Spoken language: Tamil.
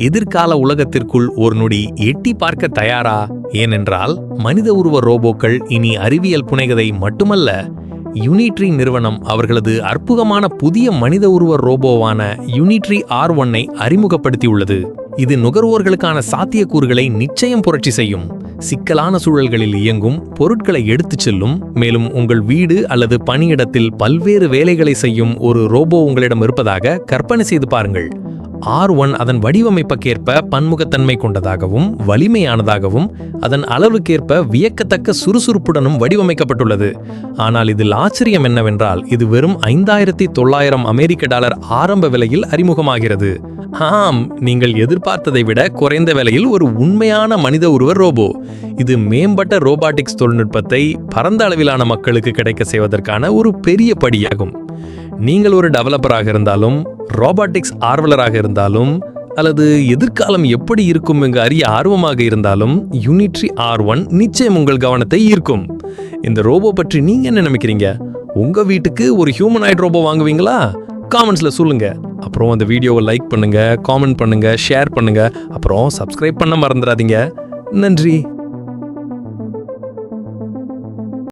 எதிர்கால உலகத்திற்குள் ஒரு நொடி எட்டி பார்க்க தயாரா? ஏனென்றால் மனித உருவ ரோபோக்கள் இனி அறிவியல் புனைகதை மட்டுமல்ல. யூனிட்ரி நிறுவனம் அவர்களது அற்புதமான புதிய மனித உருவ ரோபோவான யூனிட்ரி R1 அறிமுகப்படுத்தியுள்ளது. இது நுகர்வோர்களுக்கான சாத்தியக்கூறுகளை நிச்சயம் புரட்சி செய்யும். சிக்கலான சூழல்களில் இயங்கும், பொருட்களை எடுத்துச் செல்லும், மேலும் உங்கள் வீடு அல்லது பணியிடத்தில் பல்வேறு வேலைகளை செய்யும் ஒரு ரோபோ உங்களிடம் இருப்பதாக கற்பனை செய்து பாருங்கள். R1 அதன் வடிவமைப்புக்கேற்ப பன்முகத்தன்மை கொண்டதாகவும் வலிமையானதாகவும் அதன் அளவுக்கேற்ப வியக்கத்தக்க சுறுசுறுப்புடனும் வடிவமைக்கப்பட்டுள்ளது. ஆனால் இதில் ஆச்சரியம் என்னவென்றால் இது வெறும் $5,900 ஆரம்ப விலையில் அறிமுகமாகிறது. ஆம், நீங்கள் எதிர்பார்த்ததை விட குறைந்த விலையில் ஒரு உண்மையான மனித உருவ ரோபோ. இது மேம்பட்ட ரோபாட்டிக்ஸ் தொழில்நுட்பத்தை பரந்த அளவிலான மக்களுக்கு கிடைக்க செய்வதற்கான ஒரு பெரிய படியாகும். நீங்கள் ஒரு டெவலப்பராக இருந்தாலும், ரோபாட்டிக்ஸ் ஆர்வலராக இருந்தாலும், அல்லது எதிர்காலம் எப்படி இருக்கும் என்று அறிய ஆர்வமாக இருந்தாலும், யூனிட்ரி R1 நிச்சயம் உங்கள் கவனத்தை ஈர்க்கும். இந்த ரோபோ பற்றி நீங்க என்ன நினைக்கிறீங்க? உங்க வீட்டுக்கு ஒரு ஹியூமனாய்டு ரோபோ வாங்குவீங்களா? காமெண்ட்ஸ்ல சொல்லுங்க. அப்புறம் அந்த வீடியோவை லைக் பண்ணுங்க, காமெண்ட் பண்ணுங்க, ஷேர் பண்ணுங்க, அப்புறம் சப்ஸ்கிரைப் பண்ண மறந்துடாதீங்க. நன்றி.